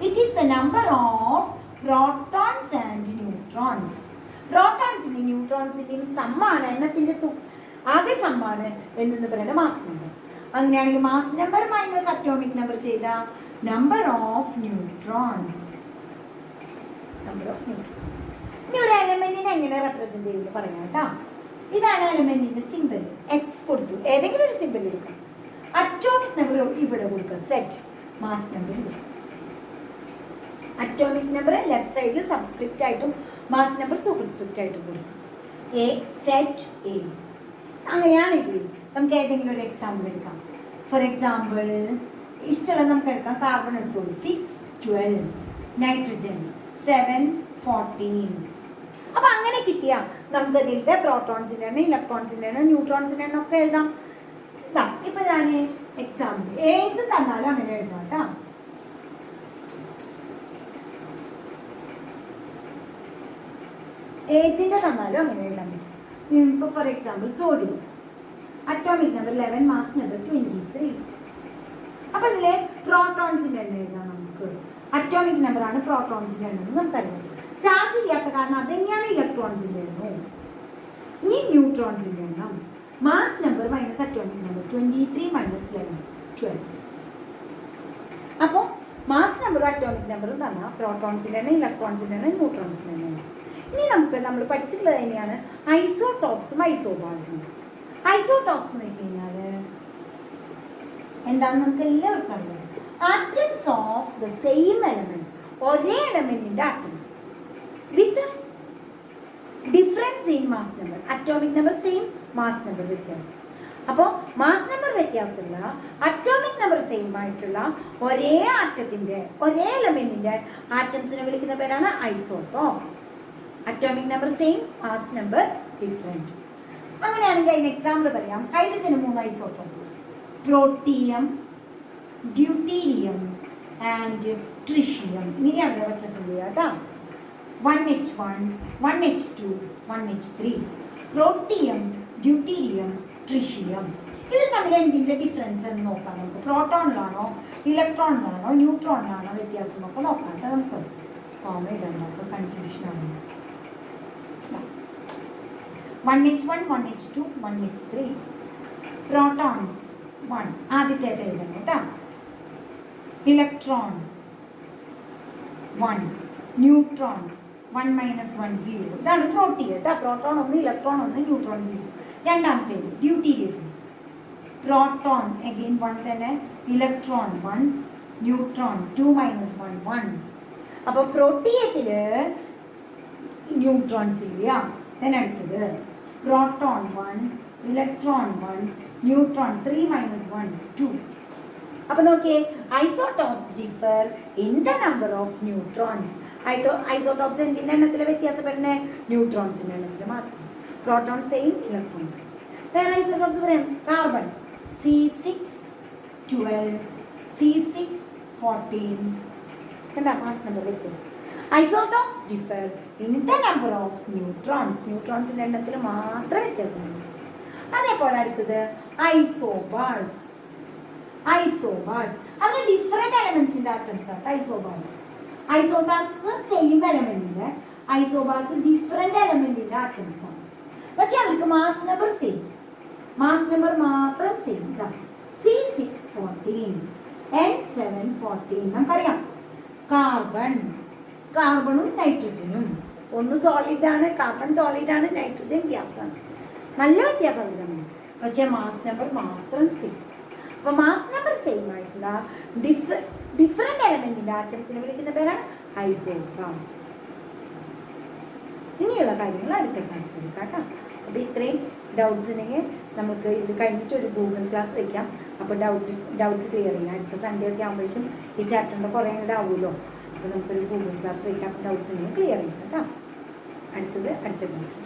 It is the number of protons and neutrons. പ്രോട്ടോൺസിൻ്റെയും ന്യൂട്രോൺസിൻ്റെയും സമ്മാണ്, എണ്ണത്തിൻ്റെ ആകെ സമ്മാണ് എന്ന് പറയുന്നത് മാസ് നമ്പർ. അങ്ങനെയാണെങ്കിൽ mass number minus atomic number ചെയ്ത നമ്പർ ഓഫ് ന്യൂട്രോൺസ്. ഇനി ഒരു എലമെന്റിനെ എങ്ങനെ റെപ്രസെന്റ് ചെയ്യുന്നു പറയാം കേട്ടോ. ഇതാണ് എലമെന്റിന്റെ സിമ്പിൾ. എക്സ് കൊടുത്തു, ഏതെങ്കിലും ഒരു സിമ്പിൾ എടുക്കാം. അറ്റോമിക് നമ്പർ ഇവിടെ കൊടുക്കുക, set. Mass number atomic number left സൈഡിൽ സബ്സ്ക്രിപ്റ്റ് ആയിട്ടും മാസ് നമ്പർ സൂപ്പർസ്ക്രിപ്റ്റ് ആയിട്ടും കൊടുക്കും. A set A. അങ്ങനെയാണെങ്കിൽ നമുക്ക് ഏതെങ്കിലും ഒരു എക്സാമ്പിൾ എടുക്കാം. ഫോർ എക്സാമ്പിൾ ഇഷ്ടമുള്ള നമുക്ക് എടുക്കാം. കാർബൺ എടുത്തോളൂ. 6 12. നൈട്രജൻ 7 14. അപ്പം അങ്ങനെ കിട്ടിയാൽ നമുക്ക് ഇതിലത്തെ പ്രോട്ടോൺസിൻ്റെ എണ്ണം ഇലക്ട്രോൺസിൻ്റെ എണ്ണം ന്യൂട്രോൺസിൻ്റെ എണ്ണം ഒക്കെ എഴുതാം. ഇതാ ഇപ്പം ഞാൻ എക്സാമ്പിൾ ഏത് തന്നാലും അങ്ങനെ എഴുതാം കേട്ടോ. ഏതിൻ്റെ തന്നാലും അങ്ങനെ എഴുതാൻ പറ്റും. ഇപ്പോൾ for example sodium atomic number 11, mass number 23. അപ്പം ഇതിലെ പ്രോട്ടോൺസിൻ്റെ എണ്ണം എഴുതാം നമുക്ക്. അറ്റോമിക് നമ്പറാണ് പ്രോട്ടോൺസിൻ്റെ എണ്ണം നമുക്കറിയാം. ചാർജ് ഇല്ലാത്ത കാരണം അതെങ്ങനെയാണ് ഇലക്ട്രോൺസിൻ്റെ എണ്ണം. ഇനി ന്യൂട്രോൺസിൻ്റെ എണ്ണം. Mass number minus atomic number 23 minus 11 12. അപ്പോൾ മാസ് നമ്പറും അറ്റോമിക് നമ്പറും തന്നാൽ പ്രോട്ടോൺസിൻ്റെ എണ്ണം ഇലക്ട്രോൺസിൻ്റെ എണ്ണം ന്യൂട്രോൺസിൻ്റെ എണ്ണം. ഇനി നമ്മൾ പഠിച്ചിട്ടുള്ളത് തന്നെയാണ് ഐസോടോപ്സും ഐസോബാർസും. ഐസോടോപ്സ് എന്ന് വെച്ച് കഴിഞ്ഞാൽ എന്താണെന്ന് നമുക്ക് എല്ലാവർക്കും അറിയാം. Atoms of the same element, ഒരേ എലമെന്റിന്റെ atoms with difference in mass number. Atomic number same, mass number വ്യത്യാസം. അപ്പോൾ മാസ് നമ്പർ വ്യത്യാസമുള്ള അറ്റോമിക് നമ്പർ സെയിം ആയിട്ടുള്ള ഒരേ ആറ്റത്തിന്റെ ഒരേ എലമെന്റിന്റെ ആറ്റംസിനെ വിളിക്കുന്ന പേരാണ് isotopes. Atomic number same, mass number different. അങ്ങനെയാണെങ്കിൽ അതിന് എക്സാമ്പിൾ പറയാം. ഹൈഡ്രജന് 3 isotopes. Protium, deuterium and tritium. ഇങ്ങനെയാണ് റെപ്രസെന്റ് ചെയ്യുക കേട്ടോ. 1H1, 1H2, 1H3. Protium, deuterium, tritium. ഇത് തമ്മിൽ എന്തിൻ്റെ ഡിഫറൻസ് എന്ന് നോക്കാം നമുക്ക്. പ്രോട്ടോണിലാണോ ഇലക്ട്രോണിലാണോ ന്യൂട്രോണിലാണോ വ്യത്യാസം എന്നൊക്കെ നോക്കാം. നമുക്ക് form ഇടാനൊക്കെ കൺഫ്യൂഷനാണ്. 1H1, 1H2, 1H3. Protons 1 ആദ്യത്തെ എഴുതണം കേട്ടോ. Electron 1, neutron 1 - 1 0. ഇതാണ് പ്രോട്ടി കേട്ടോ. Proton 1, electron 1, neutron 0. രണ്ടാമത്തേത് ഡ്യൂട്ടീരിയത്തിൽ പ്രോട്ടോൺ അഗെയിൻ 1 തന്നെ, ഇലക്ട്രോൺ 1, ന്യൂട്രോൺ 2 - 1 1. അപ്പോൾ പ്രോട്ടിയത്തിൽ ന്യൂട്രോൺസ് ഇല്ല. അടുത്തത് പ്രോട്ടോൺ 1, ഇലക്ട്രോൺ 1, ന്യൂട്രോൺ 3 - 1 2. അപ്പോൾ നോക്കിയേ, isotopes differ in the number of neutrons. Isotopes എന്തിൻ്റെ എണ്ണത്തിൽ വ്യത്യാസപ്പെടുന്നത്? ന്യൂട്രോൺസിൻ്റെ എണ്ണത്തിൽ മാത്രം. Proton same, electron same. വേറെ ഐസോടോപ്സ് പറയാം. Carbon C6 12, C6 14. കണ്ട മാസ് നമ്പർ വ്യത്യാസം. Isotopes differ in the number of neutrons. ന്യൂട്രോൺസിൻ്റെ എണ്ണത്തിൽ മാത്രം വ്യത്യാസമുണ്ട്. അതേപോലെ അടുത്തത് ഐസോബാർസ്. ഐസോബാർസ് അങ്ങനെ ഡിഫറെന്റ് എലമെന്റ്സിന്റെ ആറ്റംസ് ആണ് ഐസോബാർസ്. ഐസോടോപ്സ് സെയിം എലമെന്റിന്റെ, ഐസോബാർസ് ഡിഫറെന്റ് എലമെന്റിന്റെ ആറ്റംസ് ആണ്. പക്ഷെ അവർക്ക് mass number same, mass number മാത്രം സെയിം. C614 N714 നമുക്കറിയാം. കാർബണും നൈട്രജനും ഒന്ന് സോളിഡ് ആണ്, കാർബൺ സോളിഡ് ആണ്, നൈട്രജൻ ഗ്യാസാണ്. നല്ല വ്യത്യാസം തമ്മിൽ, പക്ഷേ മാസ് നമ്പർ മാത്രം സെയിം. അപ്പോൾ മാസ് നമ്പർ സെയിം ആയിട്ടുള്ള ഡിഫറെൻ്റ് എലമെൻറ്റിൻ്റെ ആറ്റംസിനെ വിളിക്കുന്ന പേരാണ് ഐസോബാർസ്. ഇനിയുള്ള കാര്യങ്ങൾ അടുത്ത ക്ലാസ്സിൽ എടുക്കാം കേട്ടോ. അപ്പോൾ ഇത്രയും ഡൗട്ട്സ് ഉണ്ടെങ്കിൽ നമുക്ക് ഇത് കഴിഞ്ഞിട്ട് ഒരു ഗൂഗിൾ ക്ലാസ് വയ്ക്കാം. അപ്പോൾ ഡൗട്ട്സ് ക്ലിയർ ചെയ്യാം. അടുത്ത സൺഡേ ഒക്കെ ആകുമ്പോഴേക്കും ഈ ചാപ്റ്ററിൻ്റെ കുറേ കൂടെ ആവുമല്ലോ. അപ്പോൾ നമുക്കൊരു ഗൂഗിൾ ക്ലാസ് വയ്ക്കാം. ഡൗട്ട്സ് ഉണ്ടെങ്കിൽ ക്ലിയർ ചെയ്യാം കേട്ടോ. അടുത്ത ക്ലാസ്സിൽ.